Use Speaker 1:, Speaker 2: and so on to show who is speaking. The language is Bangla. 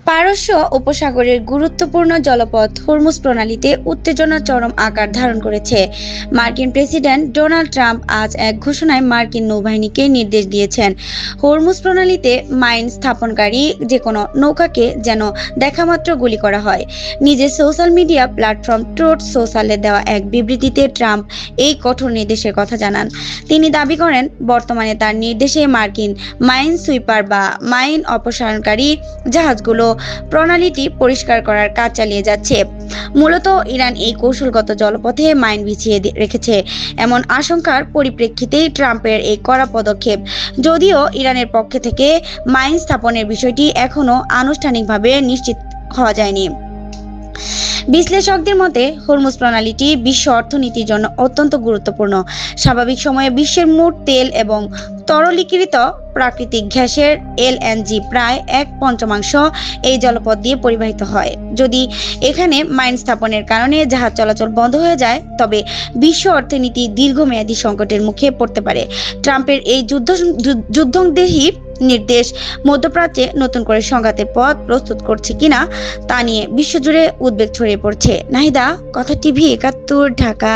Speaker 1: পারস্য উপসাগরের গুরুত্বপূর্ণ জলপথ হরমুজ প্রণালীতে উত্তেজনা চরম আকার ধারণ করেছে। মার্কিন প্রেসিডেন্ট ডোনাল্ড ট্রাম্প আজ এক ঘোষণায় মার্কিন নৌবাহিনীকে নির্দেশ দিয়েছেন, হরমুজ প্রণালীতে মাইন স্থাপনকারী যে কোনো নৌকাকে যেন দেখামাত্র গুলি করা হয়। নিজের সোশ্যাল মিডিয়া প্ল্যাটফর্ম ট্রুথ সোশ্যালে দেওয়া এক বিবৃতিতে ট্রাম্প এই কঠোর নির্দেশের কথা জানান। তিনি দাবি করেন, বর্তমানে তার নির্দেশে মার্কিন মাইন সুইপার বা মাইন অপসারণকারী জাহাজগুলো প্রণালীটি পরিষ্কার করার কাজ চালিয়ে যাচ্ছে। মূলত ইরান এই কৌশলগত জলপথে মাইন বিছিয়ে রেখেছে এমন আশঙ্কার পরিপ্রেক্ষিতেই ট্রাম্পের এই কড়া পদক্ষেপ। যদিও ইরানের পক্ষ থেকে মাইন স্থাপনের বিষয়টি এখনো আনুষ্ঠানিকভাবে নিশ্চিত হওয়া যায়নি। বিশ্লেষকদের মতে হরমুজ প্রণালীটি বিশ্ব অর্থনীতির জন্য অত্যন্ত গুরুত্বপূর্ণ। স্বাভাবিক সময়ে বিশ্বের মোট তেল এবং তরলীকৃত প্রাকৃতিক গ্যাসের এলএনজি প্রায় 1/5 এই জলপথ দিয়ে পরিবাহিত হয়। যদি এখানে মাইন স্থাপনের কারণে জাহাজ চলাচল বন্ধ হয়ে যায়, তবে বিশ্ব অর্থনীতি দীর্ঘমেয়াদী সংকটের মুখে পড়তে পারে। ট্রাম্পের এই যুদ্ধদেহী নির্দেশ মধ্যপ্রাচ্যে নতুন করে সংঘাতের পথ প্রস্তুত করছে কিনা তা নিয়ে বিশ্বজুড়ে উদ্বেগ ছড়িয়ে পড়ছে। নাহিদা, কথা টিভি 71, ঢাকা।